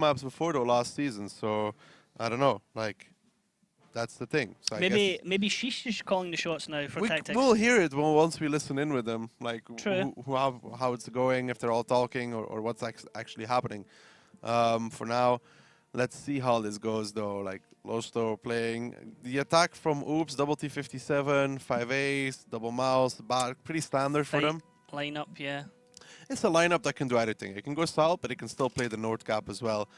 maps before though last season, so I don't know. Like, that's the thing. So I guess Maybe Sheesh is calling the shots now for tactics. we'll hear it once we listen in with them, like True. how it's going, if they're all talking or what's actually happening. For now, let's see how this goes though. Like Losto playing the attack from Oops, double T57, 5As, double mouse, back, pretty standard for them. Lineup, yeah. It's a lineup that can do everything. It can go south, but it can still play the north cap as well.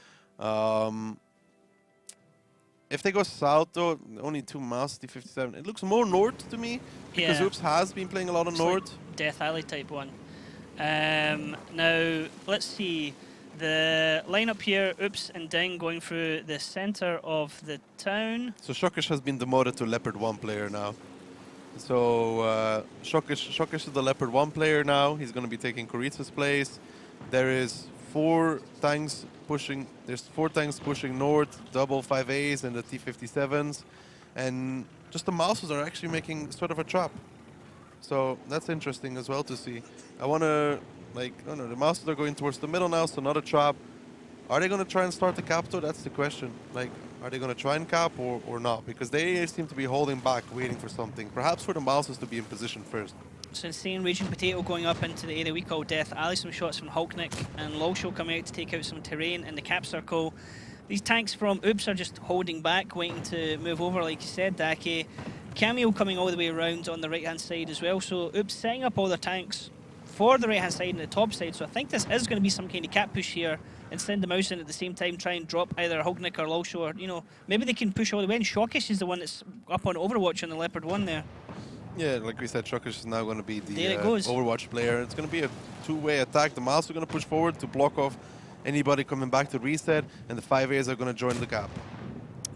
If they go south, though, only 2 mouse, T57. It looks more north to me, because Yeah. Oops has been playing a lot of It's north. like Death Alley type one. Now, let's see. The lineup here, Oops and DiNG going through the center of the town. So Shokish has been demoted to Leopard 1 player now. So Shokish is the Leopard 1 player now. He's going to be taking Koritsa's place. There is 4 tanks pushing. There's 4 tanks pushing north, double 5As and the T57s, and just the mouses are actually making sort of a trap. So that's interesting as well to see. I want to, like, no, the mouses are going towards the middle now, so not a trap. Are they going to try and start the cap though? That's the question. Like, are they going to try and cap or not? Because they seem to be holding back, waiting for something. Perhaps for the mouses to be in position first. So Insane Raging Potato going up into the area we call Death Alley. Some shots from Hulknick and Lolshow coming out to take out some terrain in the cap circle. These tanks from Oops are just holding back, waiting to move over, like you said, Dake. Cameo coming all the way around on the right-hand side as well. So Oops setting up all their tanks for the right-hand side and the top side. So I think this is going to be some kind of cap push here and send the mouse in at the same time, try and drop either Hulknick or Lolshow, or, you know, maybe they can push all the way. And Shokish is the one that's up on Overwatch on the Leopard 1 there. Yeah, like we said, Shokish is now going to be the goes. Overwatch player. It's going to be a 2-way attack. The mouse are going to push forward to block off anybody coming back to reset, and the 5As are going to join the cap.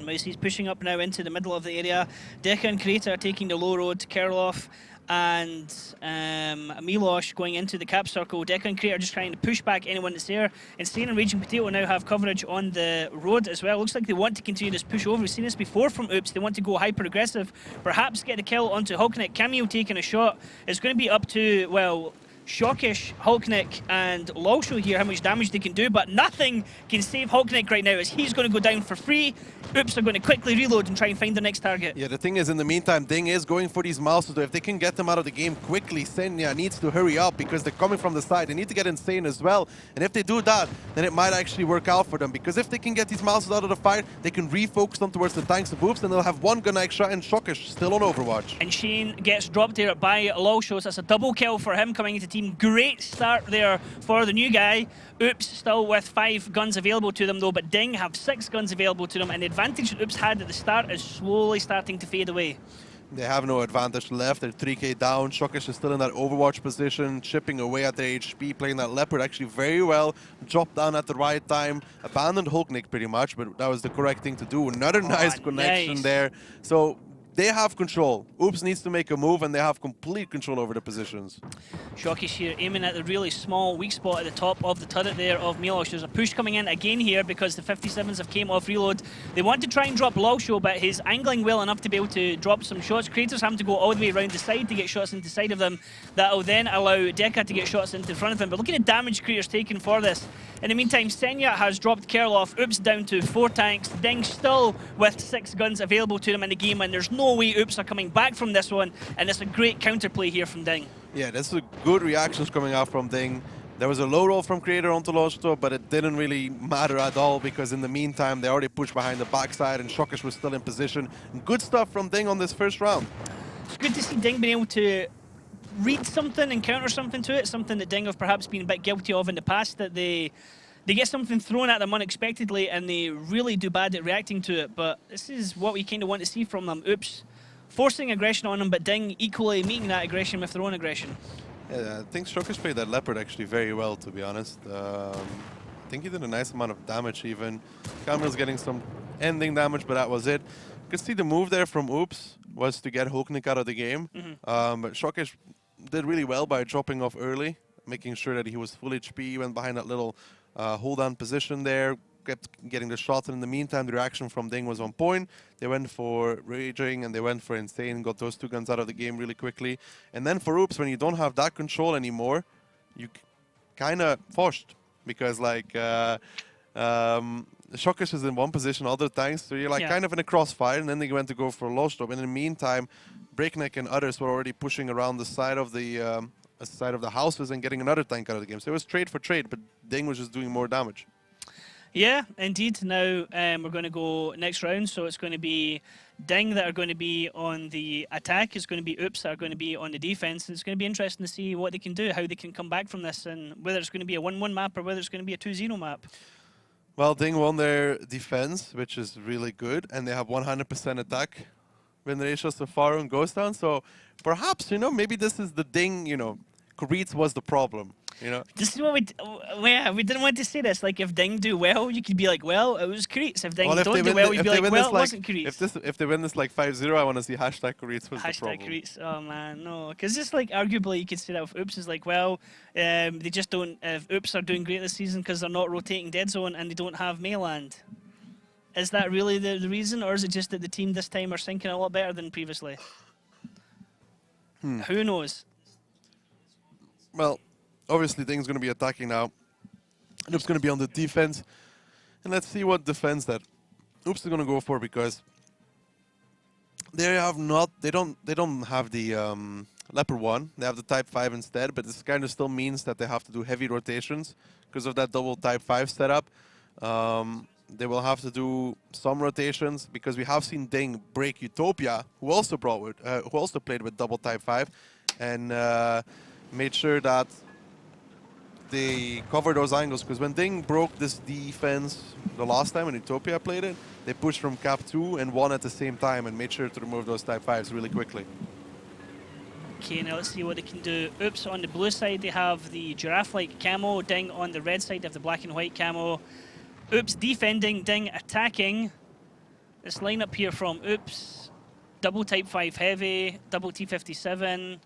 Mousey's pushing up now into the middle of the area. Deca and Creator are taking the low road. Kerloff and Milosh going into the cap circle. Deca and Creator just trying to push back anyone that's there. Insane and Raging Potato now have coverage on the road as well. Looks like they want to continue this push over. We've seen this before from Oops. They want to go hyper aggressive, perhaps get the kill onto Hulknick. Cameo taking a shot. It's going to be up to, well, Shokish, Hulknick and Lolshow here, how much damage they can do, but nothing can save Hulknick right now as he's going to go down for free. Oops are going to quickly reload and try and find the next target. Yeah, the thing is, in the meantime, DiNG is going for these mouses, though. If they can get them out of the game quickly, Senya needs to hurry up because they're coming from the side. They need to get Insane as well. And if they do that, then it might actually work out for them, because if they can get these mouses out of the fight, they can refocus them towards the tanks of Oops, and they'll have 1 gun extra, and Shokish still on Overwatch. And Shane gets dropped here by Lolshow, so that's a double kill for him coming into team. Great start there for the new guy. Oops still with 5 guns available to them though, but DiNG have 6 guns available to them, and the advantage that Oops had at the start is slowly starting to fade away. They have no advantage left. They're 3k down. Shokish is still in that Overwatch position, chipping away at their HP, playing that Leopard actually very well. Dropped down at the right time, abandoned Hulknick pretty much, but that was the correct thing to do. Another nice connection there. So they have control. Oops needs to make a move, and they have complete control over the positions. Shokish here aiming at the really small weak spot at the top of the turret there of Milosh. There's a push coming in again here because the 57s have came off reload. They want to try and drop Lolshow, but he's angling well enough to be able to drop some shots. Creators having to go all the way around the side to get shots into the side of them. That'll then allow Deca to get shots into front of him. But look at the damage Creators taken for this. In the meantime, Senya has dropped Kerloff. Oops down to 4 tanks. DiNG still with 6 guns available to them in the game, and there's no way Oops are coming back from this one, and it's a great counterplay here from DiNG. Yeah, that's a good reactions coming out from DiNG. There was a low roll from Creator onto Losto, but it didn't really matter at all because in the meantime, they already pushed behind the backside and Shokish was still in position. Good stuff from DiNG on this first round. It's good to see DiNG being able to read something and counter something to it, something that DiNG have perhaps been a bit guilty of in the past, that they get something thrown at them unexpectedly and they really do bad at reacting to it. But this is what we kind of want to see from them. Oops forcing aggression on them, but DiNG equally meeting that aggression with their own aggression. Yeah, I think Shokish played that Leopard actually very well, to be honest. I think he did a nice amount of damage even. Cameron's getting some ending damage, but that was it. You could see the move there from Oops was to get Hulknick out of the game. But Shokish did really well by dropping off early, making sure that he was full HP, went behind that little hold-on position there, kept getting the shots, and in the meantime, the reaction from DiNG was on point. They went for Raging and they went for Insane, got those 2 guns out of the game really quickly. And then for Oops, when you don't have that control anymore, you kind of forced, because like Shockish is in one position, other tanks, so you're like Yeah. kind of in a crossfire, and then they went to go for a low stop. And in the meantime, Breakneck and others were already pushing around the side of the houses and getting another tank out of the game. So it was trade for trade, but DiNG was just doing more damage. Yeah, indeed. Now we're going to go next round, so it's going to be DiNG that are going to be on the attack. It's going to be Oops that are going to be on the defense. And it's going to be interesting to see what they can do, how they can come back from this, and whether it's going to be a 1-1 map or whether it's going to be a 2-0 map. Well, DiNG won their defense, which is really good, and they have 100% attack win ratio so far on Ghost Town. So perhaps, maybe this is the DiNG, Koreets was the problem. This is what we didn't want to say this. Like, if DiNG do well, you could be like, well, it was Koreets. If DiNG don't do well, you'd be like, well, it wasn't Koreets. If they win this like 5-0, I want to see hashtag Koreets was the problem. Hashtag Koreets. Oh man, no. Because just like arguably you could say that with Oops is like, well, they just don't. If Oops are doing great this season because they're not rotating dead zone and they don't have mainland. Is that really the reason, or is it just that the team this time are sinking a lot better than previously? Who knows? Well, obviously DiNG's going to be attacking now. And Oops going to be on the defense. And let's see what defense that Oops is going to go for, because they don't have the Leopard 1. They have the Type 5 instead, but this kind of still means that they have to do heavy rotations because of that double Type 5 setup. They will have to do some rotations because we have seen DiNG break Utopia, who also played with double Type 5, and made sure that they cover those angles. Because when DiNG broke this defense the last time when Utopia played it, they pushed from cap 2 and 1 at the same time and made sure to remove those Type 5s really quickly. Okay, now let's see what they can do. Oops, on the blue side, they have the giraffe-like camo. DiNG on the red side, they have the black and white camo. Oops defending, DiNG attacking. This lineup here from Oops, double Type 5 heavy, double T57,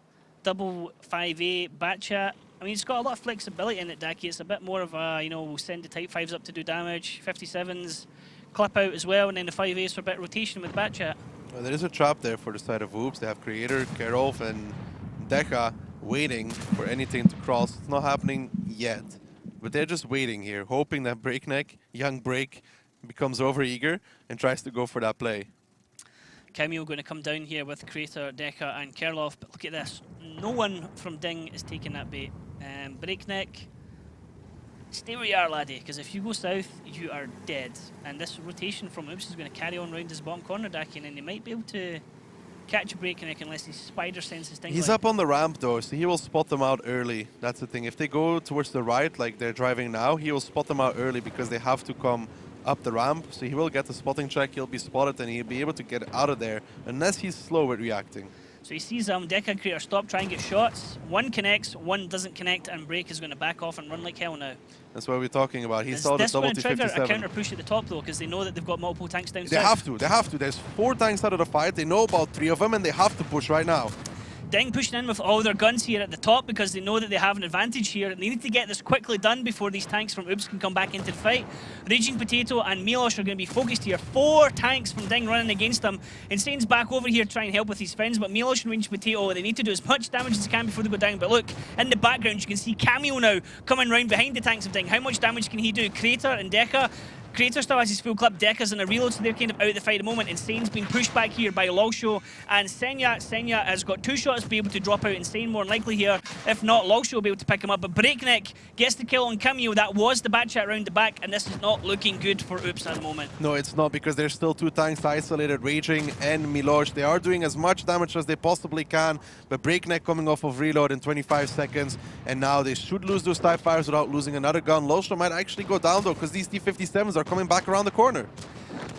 double 5A Batchat. I mean, it's got a lot of flexibility in it, Daki. It's a bit more of a, we'll send the Type 5s up to do damage. 57s clip out as well, and then the 5As for a bit of rotation with Batchat. Well, there is a trap there for the side of Oops. They have Creator, Kerolf, and Deca waiting for anything to cross. It's not happening yet. But they're just waiting here, hoping that Breakneck, young Break, becomes overeager and tries to go for that play. Camille going to come down here with Crater, Deca and Kerloff, but look at this. No one from DiNG is taking that bait. Breakneck, stay where you are, laddie, because if you go south, you are dead. And this rotation from Oops is going to carry on round his bottom corner, Daki, and then they might be able to catch Breakneck unless he spider senses things. He's up on the ramp though, so he will spot them out early. That's the thing. If they go towards the right, like they're driving now, he will spot them out early because they have to come up the ramp. So he will get the spotting check, he'll be spotted, and he'll be able to get out of there unless he's slow at reacting. So he sees Deca and Creator stop, try and get shots. One connects, one doesn't connect, and Break is going to back off and run like hell now. That's what we're talking about. He saw the double T57. This going to trigger a counter push at the top though, because they know that they've got multiple tanks down south. They have to. There's 4 tanks out of the fight. They know about 3 of them, and they have to push right now. DiNG pushing in with all their guns here at the top because they know that they have an advantage here, and they need to get this quickly done before these tanks from Oops can come back into the fight. Raging Potato and Milosh are going to be focused here. 4 tanks from DiNG running against them. Insane's back over here trying to help with his friends, but Milosh and Raging Potato, they need to do as much damage as they can before they go down. But look, in the background you can see Cameo now coming round behind the tanks of DiNG. How much damage can he do? Crater and Deca. Creator still has his full clip, Deca's in a reload, so they're kind of out of the fight at the moment. Insane's being pushed back here by Lulsho and Senya. Senya has got 2 shots to be able to drop out Insane more than likely here. If not, Lulsho will be able to pick him up. But Breakneck gets the kill on Cameo. That was the Batchat round the back, and this is not looking good for Oops at the moment. No, it's not, because there's still 2 tanks isolated, Raging and Milosh. They are doing as much damage as they possibly can, but Breakneck coming off of reload in 25 seconds, and now they should lose those Type 5s without losing another gun. Lulsho might actually go down though, because these T57s are coming back around the corner.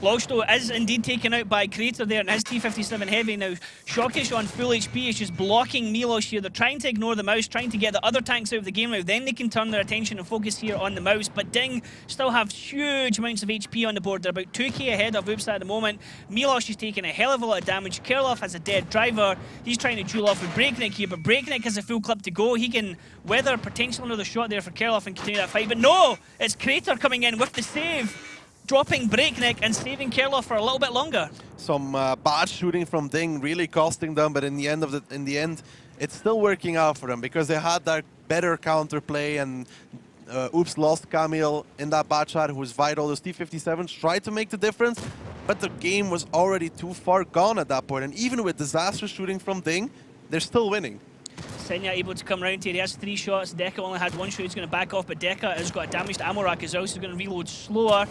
Lulsho is indeed taken out by Crater there, and his T57 heavy now. Shockish on full HP is just blocking Milosh here. They're trying to ignore the mouse, trying to get the other tanks out of the game now. Then they can turn their attention and focus here on the mouse. But DiNG still have huge amounts of HP on the board. They're about 2k ahead of Oops at the moment. Milosh is taking a hell of a lot of damage. Kerloff has a dead driver. He's trying to duel off with Breakneck here, but Breakneck has a full clip to go. He can weather potentially another shot there for Kerloff and continue that fight. But no! It's Crater coming in with the save, dropping Breakneck and saving Kerloff for a little bit longer. Some bad shooting from DiNG really costing them, but in the end, it's still working out for them because they had that better counterplay, and Oops lost Camille in that bad shot, who was vital. Those T-57s tried to make the difference, but the game was already too far gone at that point. And even with disastrous shooting from DiNG, they're still winning. Senya able to come round here. He has 3 shots. Deka only had 1 shot. He's going to back off, but Deka has got a damaged ammo rack as well, so he's going to reload slower.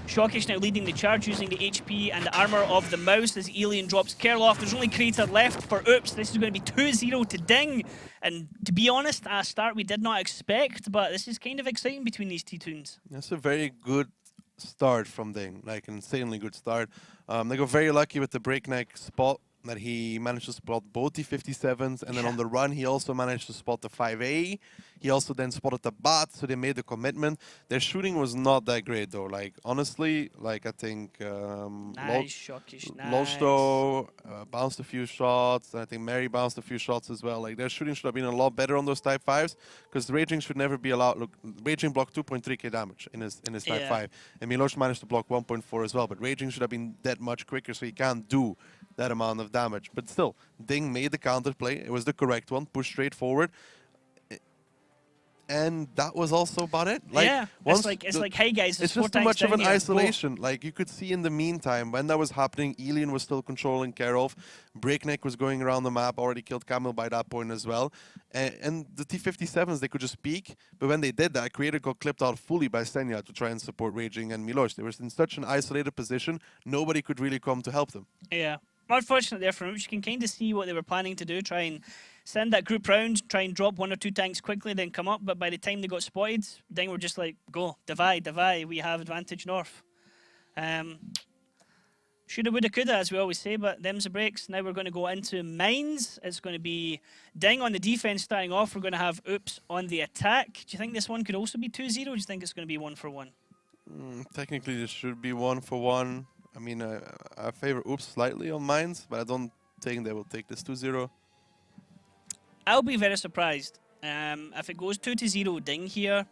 Shockish now leading the charge using the HP and the armor of the mouse as Alien drops Kerloff. There's only Crater left for Oops. This is going to be 2-0 to DiNG. And to be honest, a start we did not expect, but this is kind of exciting between these T-Toons. That's a very good start from DiNG, like an insanely good start. They got very lucky with the breakneck spot that he managed to spot both T-57s, and then on the run he also managed to spot the 5A. He also then spotted the bot, so they made the commitment. Their shooting was not that great though. Like honestly, like I think Nice, Shockish, nice. Lodgdo bounced a few shots, and I think Mary bounced a few shots as well. Like their shooting should have been a lot better on those Type 5s, because Raging should never be allowed. Look, Raging blocked 2.3k damage in his Type 5, and Milosh managed to block 1.4 as well. But Raging should have been that much quicker, so he can't do that amount of damage. But still, DiNG made the counter play. It was the correct one. Push straight forward. And that was also about it. Like, yeah, it's like, hey guys, it's just too much of an isolation. Like you could see in the meantime, when that was happening, Alien was still controlling Karov. Breakneck was going around the map, already killed Camel by that point as well. And the T-57s, they could just peek. But when they did that, Creator got clipped out fully by Senya to try and support Raging and Milosh. They were in such an isolated position, nobody could really come to help them. Yeah. Unfortunately there for Oops, you can kind of see what they were planning to do, try and send that group round, try and drop 1 or 2 tanks quickly, then come up. But by the time they got spotted, DiNG were just like, go, divide, we have advantage north. Shoulda, woulda, coulda, as we always say, but them's the breaks. Now we're going to go into mines. It's going to be DiNG on the defense starting off. We're going to have Oops on the attack. Do you think this one could also be 2-0, or do you think it's going to be 1-1? Technically, this should be 1-1. I mean, I favor Oops slightly on mines, but I don't think they will take this 2-0. I'll be very surprised. If it goes 2-0 DiNG here,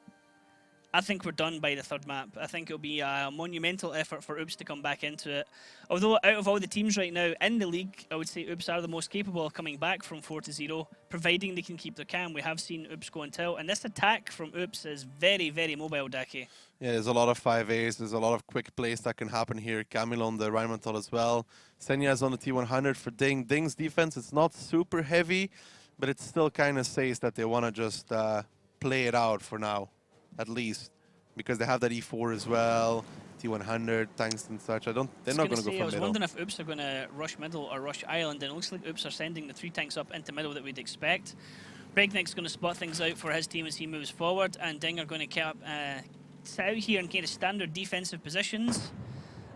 I think we're done by the 3rd map. I think it'll be a monumental effort for Oops to come back into it. Although out of all the teams right now in the league, I would say Oops are the most capable of coming back from 4-0, providing they can keep their calm. We have seen Oops go and tilt, and this attack from Oops is very, very mobile, Daki. Yeah, there's a lot of 5As, there's a lot of quick plays that can happen here. Camille on the Rheinmetall as well. Senya is on the T100 for DiNG. DiNG's defense is not super heavy, but it still kind of says that they want to just play it out for now, at least, because they have that E4 as well, T100 tanks and such. They're not going to go from middle. I was wondering if Oops are going to rush middle or rush island, and it looks like Oops are sending the 3 tanks up into middle that we'd expect. Breakneck's going to spot things out for his team as he moves forward, and DiNG are going to keep sit out here in kind of standard defensive positions.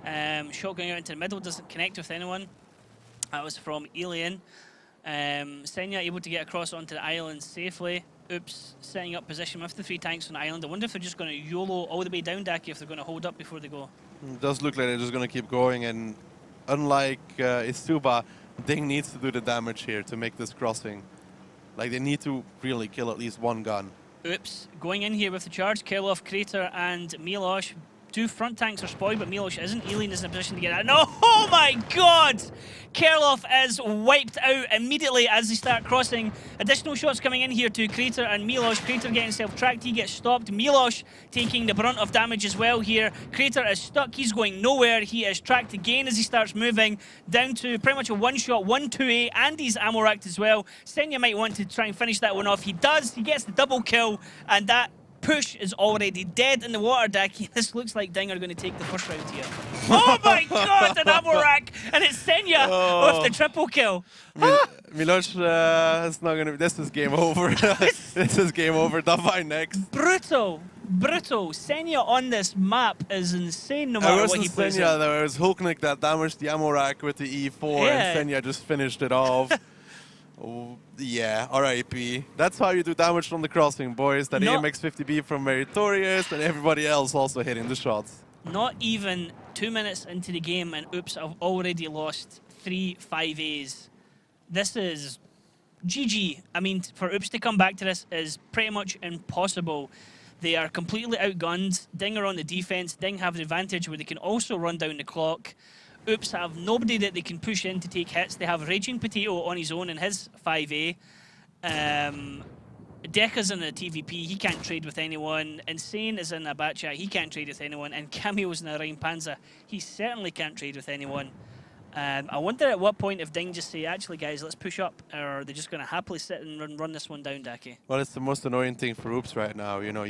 Shot going out into the middle, doesn't connect with anyone. That was from Alien. Senya able to get across onto the island safely. Oops setting up position with the 3 tanks on the island. I wonder if they're just going to YOLO all the way down, Daki, if they're going to hold up before they go. It does look like they're just going to keep going, and unlike Isuba, DiNG needs to do the damage here to make this crossing. Like, they need to really kill at least 1 gun. Oops going in here with the charge. Kerloff, Crater and Milosh. 2 front tanks are spoiled, but Milosh isn't. Alien is in a position to get out. No! Oh my god! Kerloff is wiped out immediately as they start crossing. Additional shots coming in here to Crater and Milosh. Crater getting self-tracked, he gets stopped. Milosh taking the brunt of damage as well here. Crater is stuck, he's going nowhere. He is tracked again as he starts moving down to pretty much a 1-shot, 1-2A, and he's ammo racked as well. Senya might want to try and finish that one off. He does, he gets the double kill, and that push is already dead in the water, Daki. This looks like DiNG are going to take the first round here. Oh my god, an ammo rack! And it's Senya with the triple kill. Milosh is not going to... This is game over. This is game over. Davai next. Brutal. Senya on this map is insane no matter what he plays in. There was Hulknik that damaged the ammo rack with the E4, and Senya just finished it off. Oh, yeah, RIP. That's how you do damage from the crossing, boys. That AMX-50B from Meritorious and everybody else also hitting the shots. Not even 2 minutes into the game and Oops have already lost 3 5As. This is GG. I mean, for Oops to come back to this is pretty much impossible. They are completely outgunned. DiNG are on the defense. DiNG have the advantage where they can also run down the clock. Oops have nobody that they can push in to take hits. They have Raging Potato on his own in his 5A. Deka's in a TVP, he can't trade with anyone. Insane is in a Batchat, he can't trade with anyone. And Cameo's in a Rhine Panzer, he certainly can't trade with anyone. I wonder at what point if DiNG just say, actually guys, let's push up, or are they just going to happily sit and run this one down, Daki? Well, it's the most annoying thing for Oops right now. You know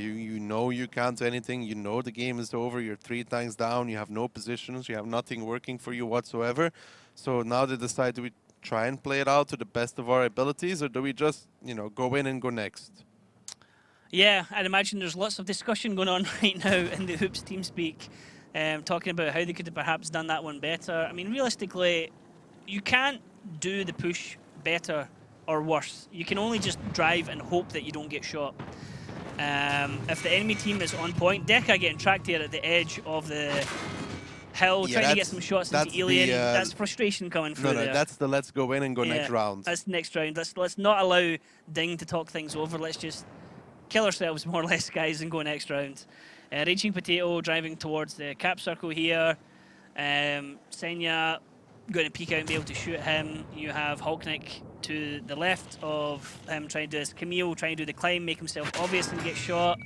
you can't do anything. You know the game is over. You're 3 tanks down. You have no positions. You have nothing working for you whatsoever. So now they decide, do we try and play it out to the best of our abilities, or do we just, go in and go next? Yeah, I'd imagine there's lots of discussion going on right now in the Hoops team speak, talking about how they could have perhaps done that one better. I mean, realistically, you can't do the push better or worse. You can only just drive and hope that you don't get shot. If the enemy team is on point, Deka getting tracked here at the edge of the hill, trying to get some shots into Alien. That's frustration coming through there. That's the let's go in and go next round. That's the next round. Let's not allow DiNG to talk things over. Let's just kill ourselves more or less, guys, and go next round. Raging Potato driving towards the cap circle here. Senya going to peek out and be able to shoot him. You have Hulknick to the left of him trying to do this. Camille trying to do the climb, make himself obvious and get shot.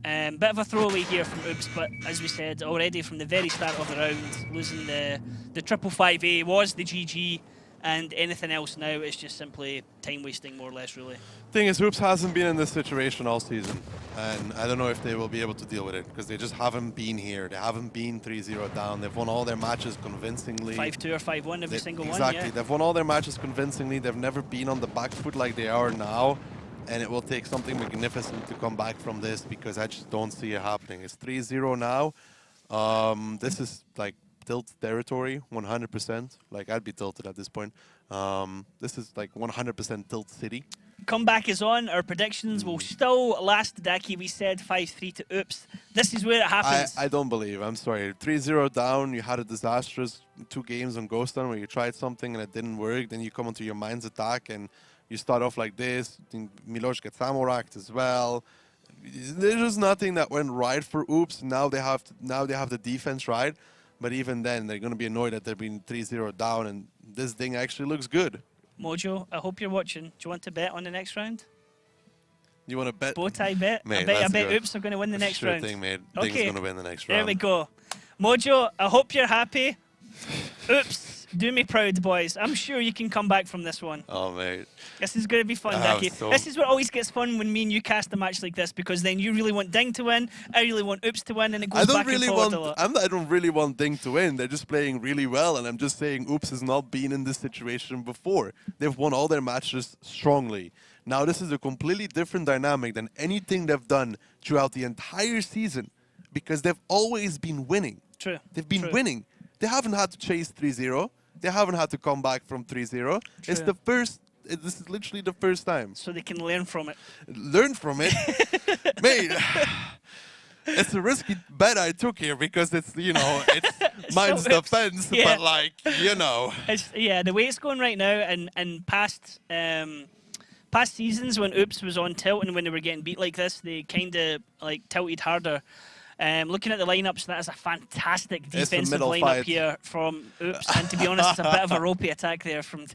Bit of a throwaway here from Oops, but as we said already from the very start of the round, losing the 555A was the GG, and anything else now is just simply time wasting, more or less, really. Thing is, Oops hasn't been in this situation all season, and I don't know if they will be able to deal with it, because they just haven't been here. They haven't been 3-0 down. They've won all their matches convincingly. 5-2 or 5-1 every single one. Exactly. They've won all their matches convincingly. They've never been on the back foot like they are now. And it will take something magnificent to come back from this, because I just don't see it happening. It's 3-0 now. This is like tilt territory, 100%. Like, I'd be tilted at this point. This is like 100% tilt city. Comeback is on. Our predictions will still last, Daki. We said 5-3 to Oops. This is where it happens. I don't believe. I'm sorry. 3-0 down. You had a disastrous 2 games on Ghost Town where you tried something and it didn't work. Then you come onto your Mind's attack and you start off like this. Miloš gets ammo racked as well. There's just nothing that went right for Oops. Now they have the defense right. But even then, they're going to be annoyed that they're being 3-0 down, and this thing actually looks good. Mojo, I hope you're watching. Do you want to bet on the next round? You want to bet? Bowtie bet? Mate, I bet Oops are going to win the next round. Sure thing, mate. Okay. Ding's going to win the next round. There we go. Mojo, I hope you're happy. Oops, do me proud, boys. I'm sure you can come back from this one. Oh, mate. This is going to be fun, Daki. This is what always gets fun when me and you cast a match like this, because then you really want DiNG to win, I really want Oops to win, and it goes back and forth a lot. I don't really want DiNG to win. They're just playing really well, and I'm just saying Oops has not been in this situation before. They've won all their matches strongly. Now, this is a completely different dynamic than anything they've done throughout the entire season, because they've always been winning. True. They've been winning. They haven't had to chase 3-0. They haven't had to come back from 3-0. It's the first. This is literally the first time. So they can learn from it. Learn from it? Mate, it's a risky bet I took here, because it's, it's Mind's defense, but like, It's, the way it's going right now, and past seasons when Oops was on tilt and when they were getting beat like this, they kind of like tilted harder. Looking at the lineups, that is a fantastic defensive lineup here from Oops, and to be honest, it's a bit of a ropey attack there from.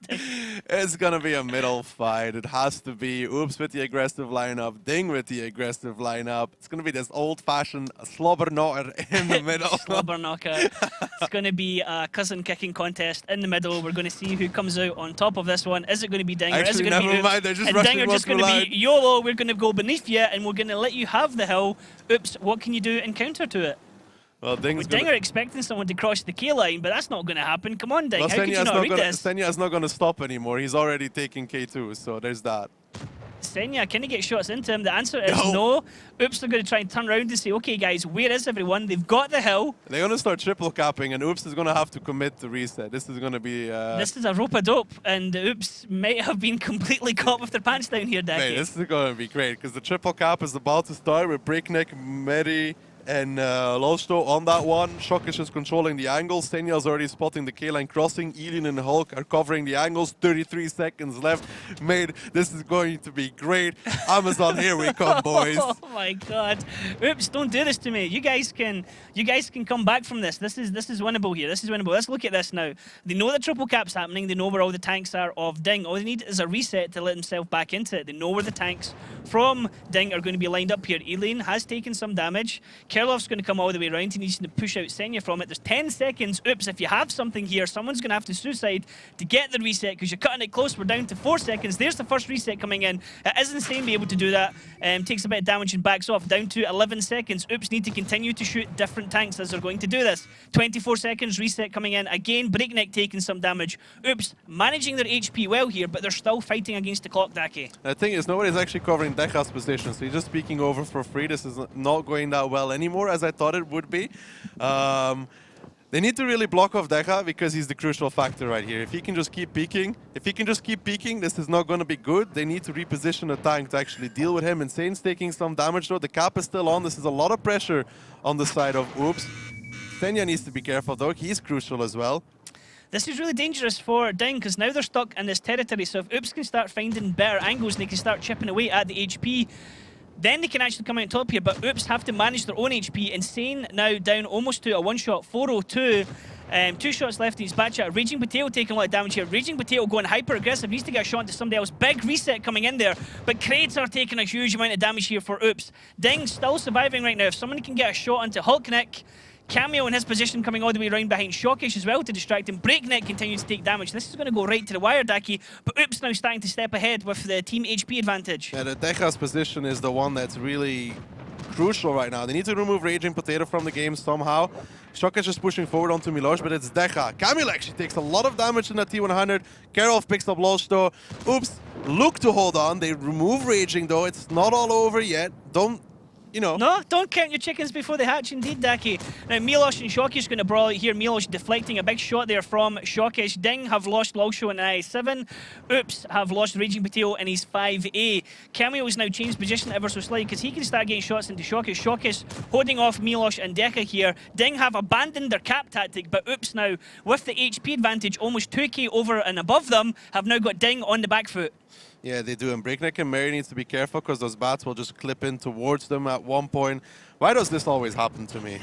It's gonna be a middle fight. It has to be Oops with the aggressive lineup, DiNG with the aggressive lineup. It's gonna be this old-fashioned slobber knocker in the middle. Slobber knocker. It's gonna be a cousin kicking contest in the middle. We're gonna see who comes out on top of this one. Is it gonna be DiNG? Actually, or is it gonna be Oops? Mind, they're just and DiNG are just gonna be YOLO. We're gonna go beneath you, and we're gonna let you have the hill. Oops, what can you do in counter to it? Well, DiNG are expecting someone to cross the K line, but that's not going to happen. Come on, DiNG, well, how could you not read this? Senya's not going to stop anymore. He's already taking K2, so there's that. Senya, can he get shots into him? The answer is no. Oops are going to try and turn around and say, okay, guys, where is everyone? They've got the hill. They're going to start triple capping, and Oops is going to have to commit to reset. This is going to be... This is a rope-a-dope, and Oops might have been completely caught with their pants down here, Daki. Mate, this is going to be great, because the triple cap is about to start with Breakneck, Medi, And Lolsto on that one. Shock is just controlling the angles. Senya's already spotting the K-line crossing. Alien and Hulk are covering the angles. 33 seconds left. Mate, this is going to be great. Amazon, here we come, boys. Oh my god. Oops, don't do this to me. You guys can come back from this. This is winnable here. This is winnable. Let's look at this now. They know the triple cap's happening. They know where all the tanks are of DiNG. All they need is a reset to let themselves back into it. They know where the tanks from DiNG are going to be lined up here. Alien has taken some damage. Kerloff's going to come all the way around. He needs to push out Senya from it. There's 10 seconds. Oops, if you have something here, someone's going to have to suicide to get the reset because you're cutting it close. We're down to 4 seconds. There's the first reset coming in. It is insane to be able to do that. Takes a bit of damage and backs off. Down to 11 seconds. Oops need to continue to shoot different tanks as they're going to do this. 24 seconds. Reset coming in. Again, Breakneck taking some damage. Oops managing their HP well here, but they're still fighting against the clock, Daki. The thing is, nobody's actually covering Decha's position, so he's just speaking over for free. This is not going that well anymore as I thought it would be. They need to really block off Decha because he's the crucial factor right here. If he can just keep peeking, this is not going to be good. They need to reposition a tank to actually deal with him. Insane's taking some damage though. The cap is still on. This is a lot of pressure on the side of Oops. Senya needs to be careful though. He's crucial as well. This is really dangerous for DiNG because now they're stuck in this territory. So if Oops can start finding better angles and they can start chipping away at the HP, then they can actually come out top here. But Oops have to manage their own HP. Insane now down almost to a one-shot, 402. 2 shots left in his back chat. Raging Potato taking a lot of damage here. Raging Potato going hyper-aggressive. Needs to get a shot into somebody else. Big reset coming in there. But Krater taking a huge amount of damage here for Oops. DiNG still surviving right now. If someone can get a shot into Hulknick, Cameo in his position coming all the way around behind Shockish as well to distract him. Breakneck continues to take damage. This is going to go right to the wire, Daki. But Oops now starting to step ahead with the team HP advantage. Yeah, the Decha's position is the one that's really crucial right now. They need to remove Raging Potato from the game somehow. Shockish is pushing forward onto Milosh, but it's Decha. Camille actually takes a lot of damage in that T100. Karolf picks up Lolsto. Oops, look to hold on. They remove Raging though. It's not all over yet. No, don't count your chickens before they hatch indeed, Daki. Now, Milosh and Shockish going to brawl out here. Milosh deflecting a big shot there from Shockish. DiNG have lost Lolsho in I-7. Oops have lost Raging Potato in his 5A. Cameo has now changed position ever so slightly because he can start getting shots into Shockish. Shockish holding off Milosh and Decha here. DiNG have abandoned their cap tactic, but Oops now, with the HP advantage, almost 2k over and above them, have now got DiNG on the back foot. Yeah, they do. And Breakneck and Mary needs to be careful because those bats will just clip in towards them at one point. Why does this always happen to me?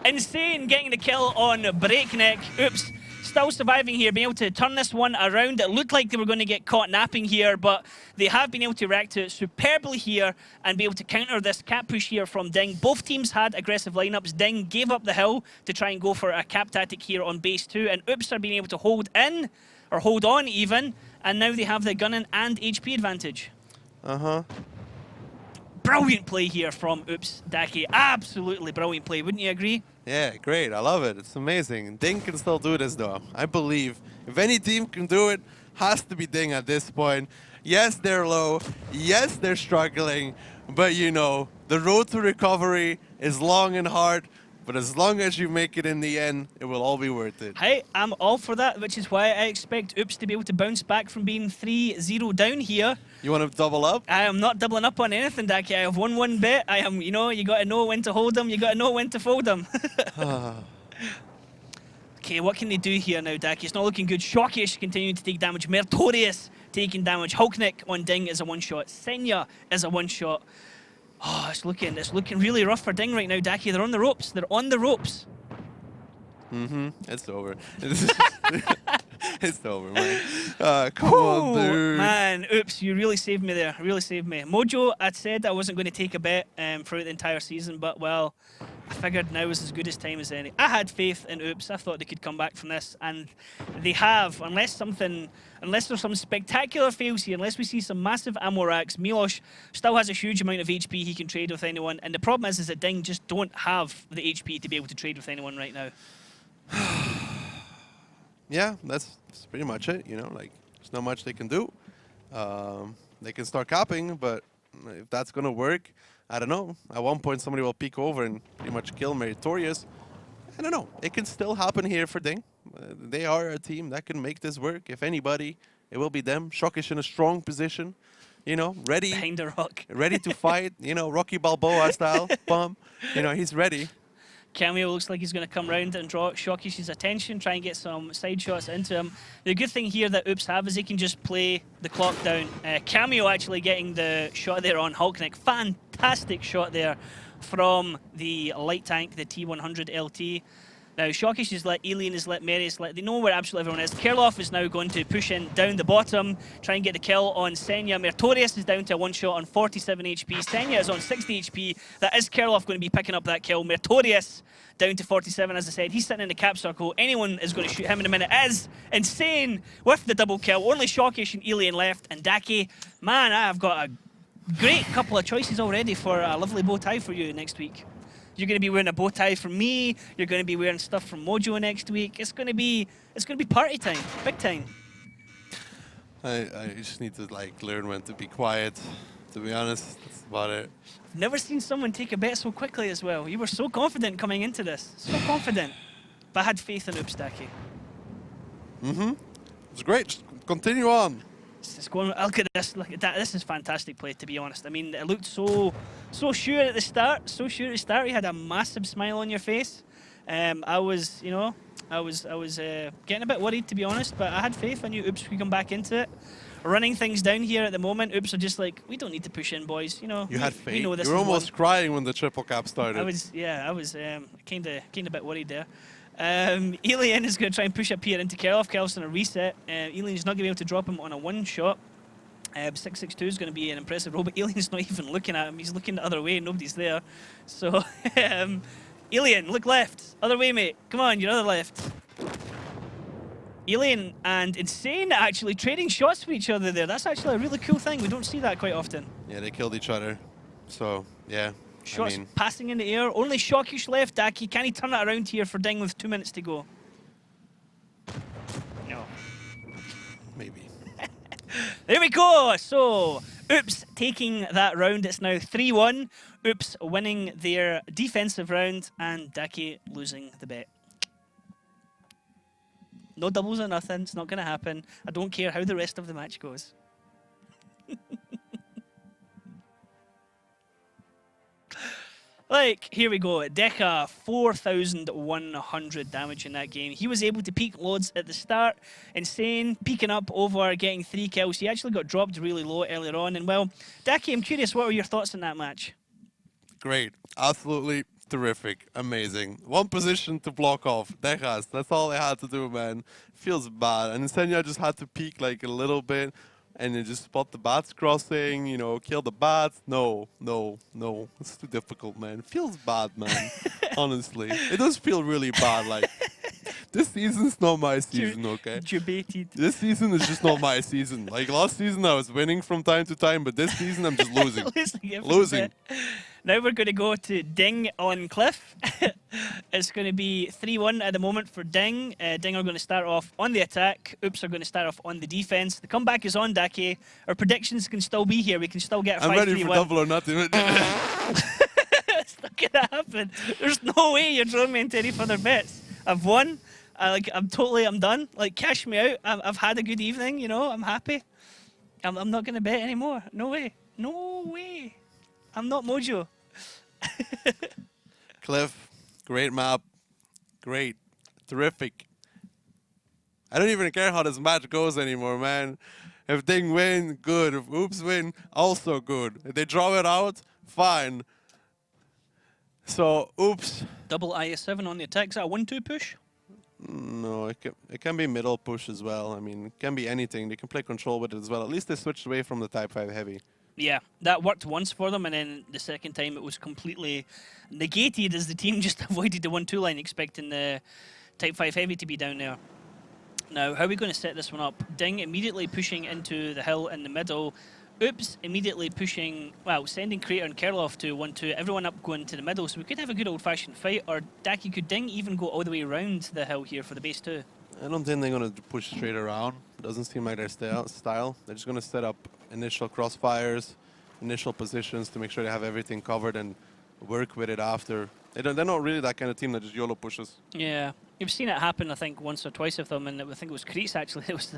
Insane getting the kill on Breakneck. Oops, still surviving here, being able to turn this one around. It looked like they were going to get caught napping here, but they have been able to react to it superbly here and be able to counter this cap push here from DiNG. Both teams had aggressive lineups. DiNG gave up the hill to try and go for a cap tactic here on base 2, and Oops are being able to hold in, or hold on even, and now they have the gunning and HP advantage. Brilliant play here from Oops, Daki. Absolutely brilliant play, wouldn't you agree? Yeah, great. I love it. It's amazing. DiNG can still do this, though. I believe if any team can do it, has to be DiNG at this point. Yes, they're low. Yes, they're struggling. But, you know, the road to recovery is long and hard. But as long as you make it in the end, it will all be worth it. Hey, I'm all for that, which is why I expect Oops to be able to bounce back from being 3-0 down here. You want to double up? I am not doubling up on anything, Daki. I have won one bet. I am, you know, you got to know when to hold them. You got to know when to fold them. Okay, what can they do here now, Daki? It's not looking good. Shockish continuing to take damage. Mertorius taking damage. Hulknick on DiNG is a one-shot. Senya is a one-shot. Oh, it's looking really rough for DiNG right now, Daki. They're on the ropes. They're on the ropes. It's over. It's over, man. Come on, dude. Man, Oops, you really saved me there. Really saved me. Mojo, I said I wasn't going to take a bet throughout the entire season, but, well, I figured now was as good as time as any. I had faith in Oops. I thought they could come back from this, and they have. Unless there's some spectacular fails here, unless we see some massive ammo racks, Milosh still has a huge amount of HP he can trade with anyone, and the problem is that DiNG just don't have the HP to be able to trade with anyone right now. Yeah, that's pretty much it. You know, like there's not much they can do. They can start capping, but if that's gonna work, I don't know. At one point, somebody will peek over and pretty much kill Meritorious. I don't know. It can still happen here for DiNG. They are a team that can make this work. If anybody, it will be them. Shockish in a strong position. you know, ready, Behind the rock. ready to fight, you know, Rocky Balboa style, bum. You know, he's ready. Cameo looks like he's going to come round and draw Shockish's attention, try and get some side shots into him. The good thing here that Oops have is he can just play the clock down. Cameo actually getting the shot there on Hulknick. Fantastic shot there from the light tank, the T100 LT. Now, Shockish has let Alien, has let Marius, they know where absolutely everyone is. Kerloff is now going to push in down the bottom, try and get the kill on Senya. Mertorius is down to a one shot on 47 HP. Senya is on 60 HP. That is Kerloff going to be picking up that kill. Mertorius down to 47, as I said. He's sitting in the cap circle. Anyone is going to shoot him in a minute. Is Insane with the double kill. Only Shockish and Alien left. And Daki, man, I've got a great couple of choices already for a lovely bow tie for you next week. You're going to be wearing a bow tie from me. You're going to be wearing stuff from Mojo next week. It's going to be party time, big time. I just need to like learn when to be quiet. To be honest, that's about it. I've never seen someone take a bet so quickly as well. You were so confident coming into this, so confident. But I had faith in Oops-TTG. It's great. Just continue on. It's going. Look at this. Look at that. This is fantastic play, to be honest. I mean, it looked so sure at the start. So sure at the start. You had a massive smile on your face. I was getting a bit worried, to be honest, but I had faith. I knew Oops could come back into it. Running things down here at the moment. Oops are just like, we don't need to push in, boys. You know. You had faith. You know this you were is almost crying when the triple cap started. I was kind of a bit worried there. Alien is going to try and push up here into Kerloff. Kerloff's on a reset. Alien's not going to be able to drop him on a one shot. 662 is going to be an impressive roll, but Alien's not even looking at him. He's looking the other way. Nobody's there. So, Alien, look left. Other way, mate. Come on, you're other left. Alien and Insane actually trading shots for each other there. That's actually a really cool thing. We don't see that quite often. Yeah, they killed each other. So, yeah. Shots I mean, passing in the air. Only Shockish left, Daki. Can he turn it around here for DiNG with 2 minutes to go? No. maybe. There we go. So, Oops taking that round. It's now 3-1. Oops winning their defensive round and Daki losing the bet. No doubles or nothing. It's not going to happen. I don't care how the rest of the match goes. Like, here we go. Deca, 4,100 damage in that game. He was able to peak loads at the start. Insane, peaking up over, getting 3 kills. He actually got dropped really low earlier on. And, well, Daki, I'm curious, what were your thoughts on that match? Great. Absolutely terrific. Amazing. One position to block off. Decas. That's all they had to do, man. Feels bad. And Senya just had to peek like a little bit. And you just spot the bats crossing, you know, kill the bats. No. It's too difficult, man. Feels bad, man. Honestly. It does feel really bad. Like, this season's not my season, okay? Debated. This season is just not my season. Like, last season I was winning from time to time, but this season I'm just losing. Losing. Now we're going to go to DiNG on Cliff. It's going to be 3-1 at the moment for DiNG. DiNG are going to start off on the attack. Oops are going to start off on the defense. The comeback is on, Daki. Our predictions can still be here. We can still get a 5-3 I'm ready for double or nothing. It's not going to happen. There's no way you're throwing me into any further bets. I've won. I'm done. Like, cash me out. I've had a good evening, you know. I'm happy. I'm not going to bet anymore. No way. No way. I'm not Mojo. Cliff, great map. Great. Terrific. I don't even care how this match goes anymore, man. If DiNG win, good. If Oops win, also good. If they draw it out, fine. So, Oops. Double IS7 on the attack. Is that a 1-2 push? No, it can be middle push as well. I mean, it can be anything. They can play control with it as well. At least they switched away from the Type 5 heavy. Yeah, that worked once for them, and then the second time it was completely negated as the team just avoided the 1-2 line, expecting the Type 5 heavy to be down there. Now, how are we going to set this one up? DiNG immediately pushing into the hill in the middle. Oops immediately pushing, well, sending Crater and Kerloff to 1-2. Everyone up going to the middle, so we could have a good old-fashioned fight. Or Daki, could DiNG even go all the way around the hill here for the base 2? I don't think they're going to push straight around. Doesn't seem like their style. They're just going to set up initial crossfires, initial positions to make sure they have everything covered and work with it after. They're not really that kind of team that just YOLO pushes. Yeah. You've seen it happen, I think, once or twice with them, and I think it was Kreitz actually. It was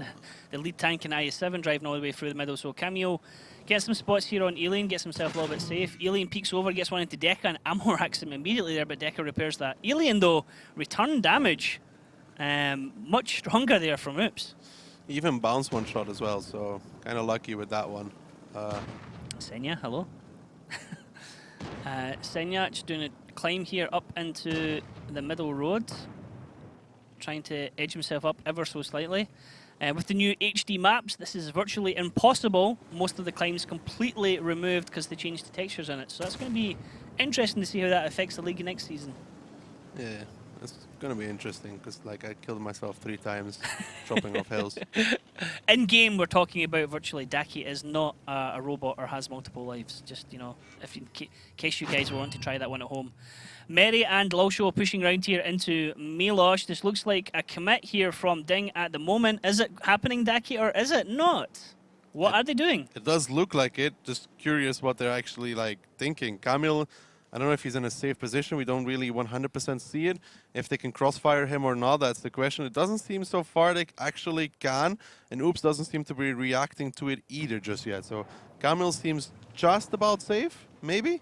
the lead tank in IS-7 driving all the way through the middle. So Cameo gets some spots here on Alien, gets himself a little bit safe. Alien peeks over, gets one into Deca, and Amoraks him immediately there, but Deca repairs that. Alien, though, return damage. Much stronger there from Oops. He even bounced one shot as well, so kind of lucky with that one. Senya, hello. Senya just doing a climb here up into the middle road, trying to edge himself up ever so slightly. With the new HD maps, this is virtually impossible. Most of the climbs completely removed because they changed the textures in it. So that's going to be interesting to see how that affects the league next season. Yeah, it's going to be interesting because like I killed myself 3 times dropping off hills. In game, we're talking about virtually Daki is not a robot or has multiple lives. Just, you know, if in case you guys want to try that one at home. Mary and Lalsho pushing around here into Milosh. This looks like a commit here from DiNG at the moment. Is it happening, Daki, or is it not? What are they doing? It does look like it. Just curious what they're actually like thinking. Camille, I don't know if he's in a safe position. We don't really 100% see it. If they can crossfire him or not, that's the question. It doesn't seem so far they actually can. And Oops doesn't seem to be reacting to it either just yet. So Camille seems just about safe, maybe?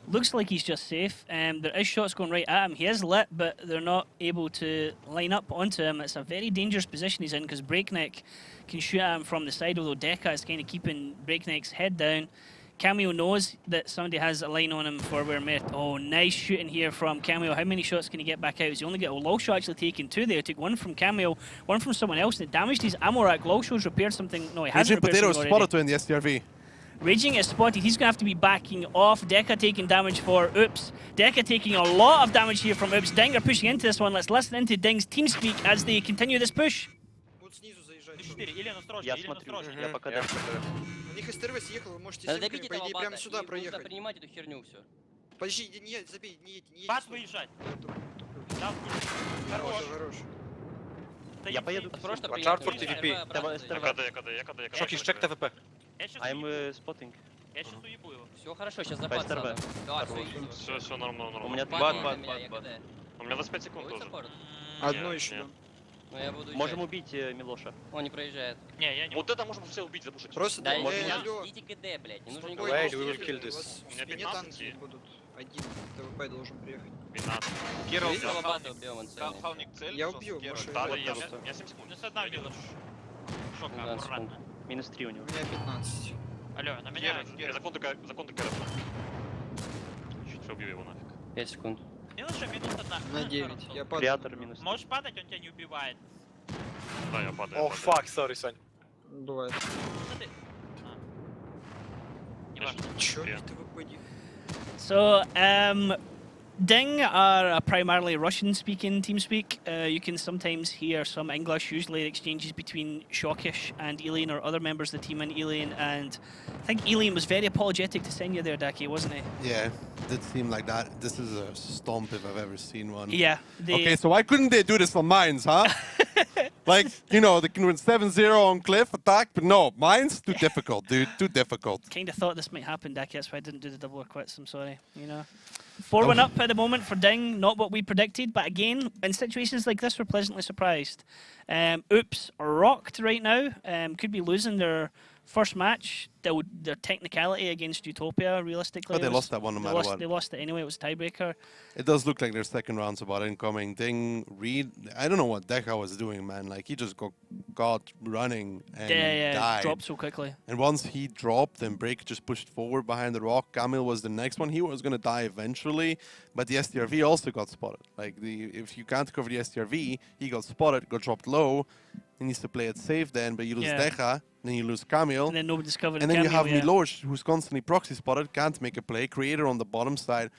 Looks like he's just safe. There is shots going right at him. He is lit, but they're not able to line up onto him. It's a very dangerous position he's in because Breakneck can shoot at him from the side, although Deca is kind of keeping Breakneck's head down. Cameo knows that somebody has a line on him for where Mert. Oh, nice shooting here from Cameo. How many shots can he get back out? He only got a Lalsho actually taken 2 there. He took 1 from Cameo, 1 from someone else, and it damaged his ammo rack. Lalsho's repaired something. No, he hasn't repaired Potato something spotted already. to in the STRV. Raging is spotted. He's going to have to be backing off. Deca taking damage for Oops. Deca taking a lot of damage here from Oops. DiNG are pushing into this one. Let's listen into DiNG's team speak as they continue this push. Я смотрю, я пока дальше. У них СТРВ съехал, вы можете Надо симками, добить по этого идее, прямо бата, сюда и нужно проехать. принимать эту херню все. Подожди, не, забей, не едь. Бат выезжать. Да, Хорош. хорош. Я поеду. Просто Watch out for TVP. Я КД. Шокиш, check TVP. I'm spotting. Я сейчас уебу его. Все хорошо, сейчас По запас СТРВ. надо. Да, все, Все нормально. У меня Бат, бат. У меня 25 секунд Будет тоже. саппорт? Одно Не, еще не. дам. Ну я буду Можем уезжать. убить Милоша. Он не проезжает. Не, я не Вот это можем все убить, запушить. Просто Да, дай, алло. идите КД, блядь, не нужно никого. Спокойно, Wait, we will kill у this. вас У в меня спине 15 танки и- будут. Один ТВП должен приехать. 12. Кирилл, Этого бата убьем, он цельный. Хауник цель. Я убью, может, Да, вот я так. 7 секунд. Ну, с одна вилла. Шока, 12 секунд. аккуратно. Минус 3 у У него. меня 15. Алло, на меня. Я закон КРФ. Все, убью его нафиг. 5 секунд. Минус 1. На 9. Я падаю. Креатор минус 3. Можешь падать, он тебя не убивает. Да, я падаю. О, я падаю. sorry, Сань. Бывает. Смотри. Не важно. Чё, Я. ТВП не... So, DiNG are a primarily Russian-speaking TeamSpeak. You can sometimes hear some English, usually exchanges between Shockish and Alien or other members of the team and Alien. And I think Alien was very apologetic to Senya there, Daki, wasn't he? Yeah, did seem like that. This is a stomp if I've ever seen one. Yeah. They, Okay, so why couldn't they do this on mines, huh? Like, you know, they can win 7-0 on Cliff attack, but no, mines, too difficult, dude, too difficult. kind of thought this might happen, Daki. That's why I didn't do the double or quits. I'm sorry. You know, 4-1 up at the moment for DiNG. Not what we predicted, but again, in situations like this, we're pleasantly surprised. Oops, rocked right now. Could be losing their first match. Their technicality against Utopia, realistically. But they it was- lost that one no they matter lost, what. They lost it anyway. It was a tiebreaker. It does look like their second round's about incoming. DiNG, Reed, I don't know what Deca was doing, man. Like, he just got running and Yeah, died. dropped so quickly. And once he dropped, then Break just pushed forward behind the rock. Camille was the next one. He was going to die eventually, but the STRV also got spotted. Like, if you can't cover the STRV, he got spotted, got dropped low. He needs to play it safe then, but you lose Yeah. Deca, then you lose Camille. And then nobody discovered And then you have Cameo, yeah. Milosh, who's constantly proxy spotted, can't make a play. Creator on the bottom side.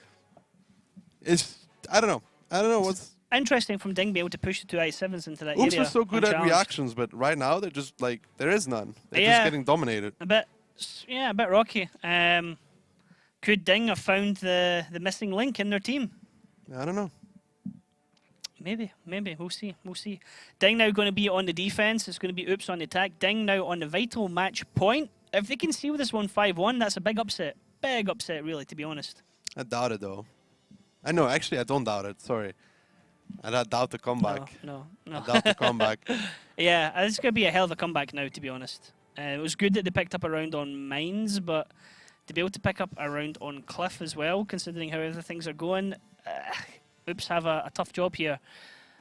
It's, I don't know what's... Interesting from DiNG being able to push the two I7s into that Oops area. are so good at unchallenged. reactions, but right now they're just like, there is none. They're Yeah. just getting dominated. A bit rocky. Could DiNG have found the missing link in their team? I don't know. Maybe. We'll see. DiNG now going to be on the defense. It's going to be Oops on the attack. DiNG now on the vital match point. If they can seal this one 5-1, that's a big upset. Big upset, really, to be honest. I doubt it though. I know, actually I don't doubt it, sorry. And I doubt the comeback. No. I doubt the comeback. Yeah, it's going to be a hell of a comeback now, to be honest. It was good that they picked up a round on Mines, but to be able to pick up a round on Cliff as well, considering how other things are going, Oops have a tough job here.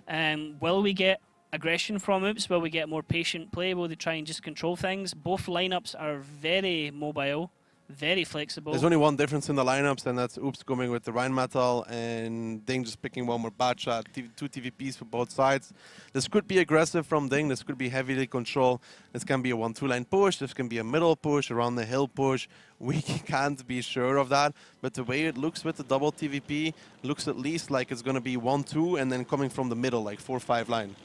Will we get aggression from Oops? Will we get more patient play? Will they try and just control things? Both lineups are very mobile, very flexible. There's only one difference in the lineups, and that's Oops going with the Rheinmetall and DiNG just picking one more bad shot. Two TVPs for both sides. This could be aggressive from DiNG. This could be heavily control. This can be a 1-2 line push. This can be a middle push, around the hill push. We can't be sure of that. But the way it looks with the double TVP looks at least like it's going to be 1-2 and then coming from the middle, like 4-5 line.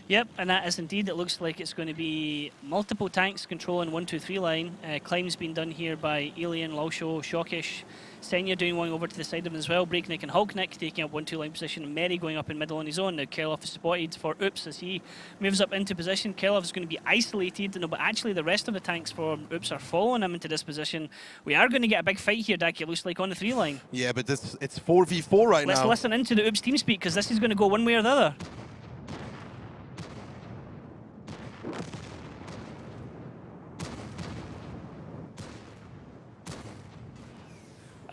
Yep, and that is indeed. It looks like it's going to be multiple tanks controlling 1-2-3 line. Climb's been done here by Alien, Lausho, Shockish. Senya doing one over to the side of him as well. Breakneck and Hulkneck taking up 1-2 line position. Merry going up in middle on his own. Now Kerloff is spotted for Oops as he moves up into position. Kerloff is going to be isolated, no, but actually the rest of the tanks for Oops are following him into this position. We are going to get a big fight here, Dak, it looks like, on the 3 line. Yeah, but it's 4v4 right now. Let's listen into the Oops team speak, because this is going to go one way or the other.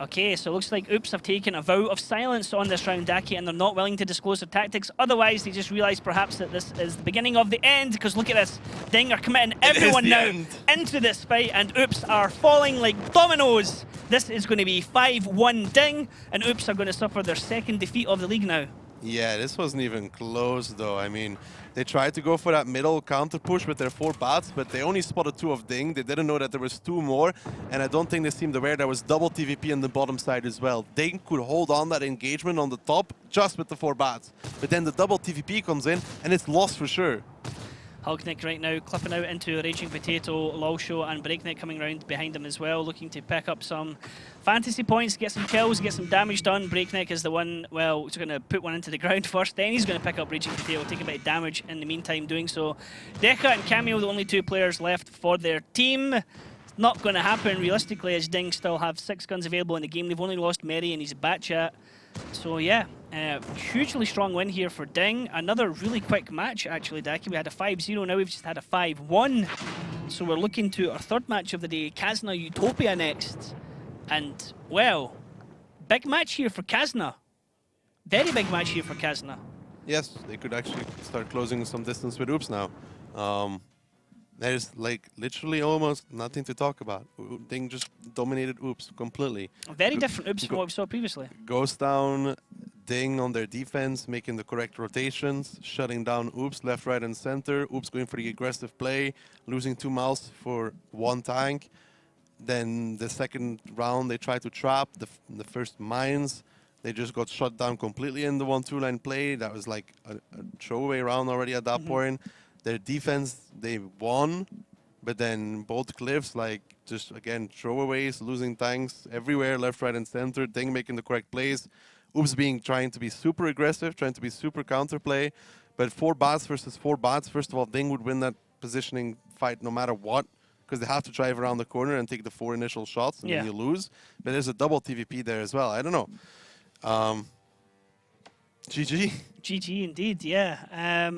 Okay, so it looks like Oops have taken a vow of silence on this round, Daki, and they're not willing to disclose their tactics. Otherwise, they just realise perhaps that this is the beginning of the end, because look at this. DiNG are committing everyone now into this fight, and Oops are falling like dominoes. This is going to be 5-1 DiNG, and Oops are going to suffer their second defeat of the league now. Yeah, this wasn't even close, though. I mean, they tried to go for that middle counter push with their 4 bats, but they only spotted 2 of DiNG. They didn't know that there was 2 more, and I don't think they seemed aware there was double TVP on the bottom side as well. DiNG could hold on that engagement on the top just with the 4 bats, but then the double TVP comes in, and it's lost for sure. Hulkneck right now clipping out into Raging Potato, Lausho and Breakneck coming around behind him as well, looking to pick up some fantasy points, get some kills, get some damage done. Breakneck is the one, well, he's going to put one into the ground first, then he's going to pick up Raging Potato, take a bit of damage in the meantime doing so. Deca and Cameo, the only 2 players left for their team. Not going to happen realistically, as DiNG still have 6 guns available in the game. They've only lost Merry and his Batchat. So yeah, hugely strong win here for DiNG. Another really quick match actually, Daki. We had a 5-0, now we've just had a 5-1. So we're looking to our 3rd match of the day, Kazna Utopia next. And, well, big match here for Kazna. Very big match here for Kazna. Yes, they could actually start closing some distance with Oops now. There's like literally almost nothing to talk about. DiNG just dominated Oops completely. Very different Oops from what we saw previously. Goes down, DiNG on their defense, making the correct rotations, shutting down Oops left, right, and center. Oops going for the aggressive play, losing 2 miles for 1 tank. Then the second round, they tried to trap the first mines. They just got shut down completely in the 1-2 line play. That was like a throwaway round already at that point. Their defense, they won, but then both cliffs, like, just, again, throwaways, losing tanks everywhere, left, right, and center. DiNG making the correct plays. Oops trying to be super aggressive, trying to be super counterplay. But 4 bats versus 4 bats, first of all, DiNG would win that positioning fight no matter what, because they have to drive around the corner and take the 4 initial shots, and then you lose. But there's a double TVP there as well. I don't know. GG. GG indeed, yeah.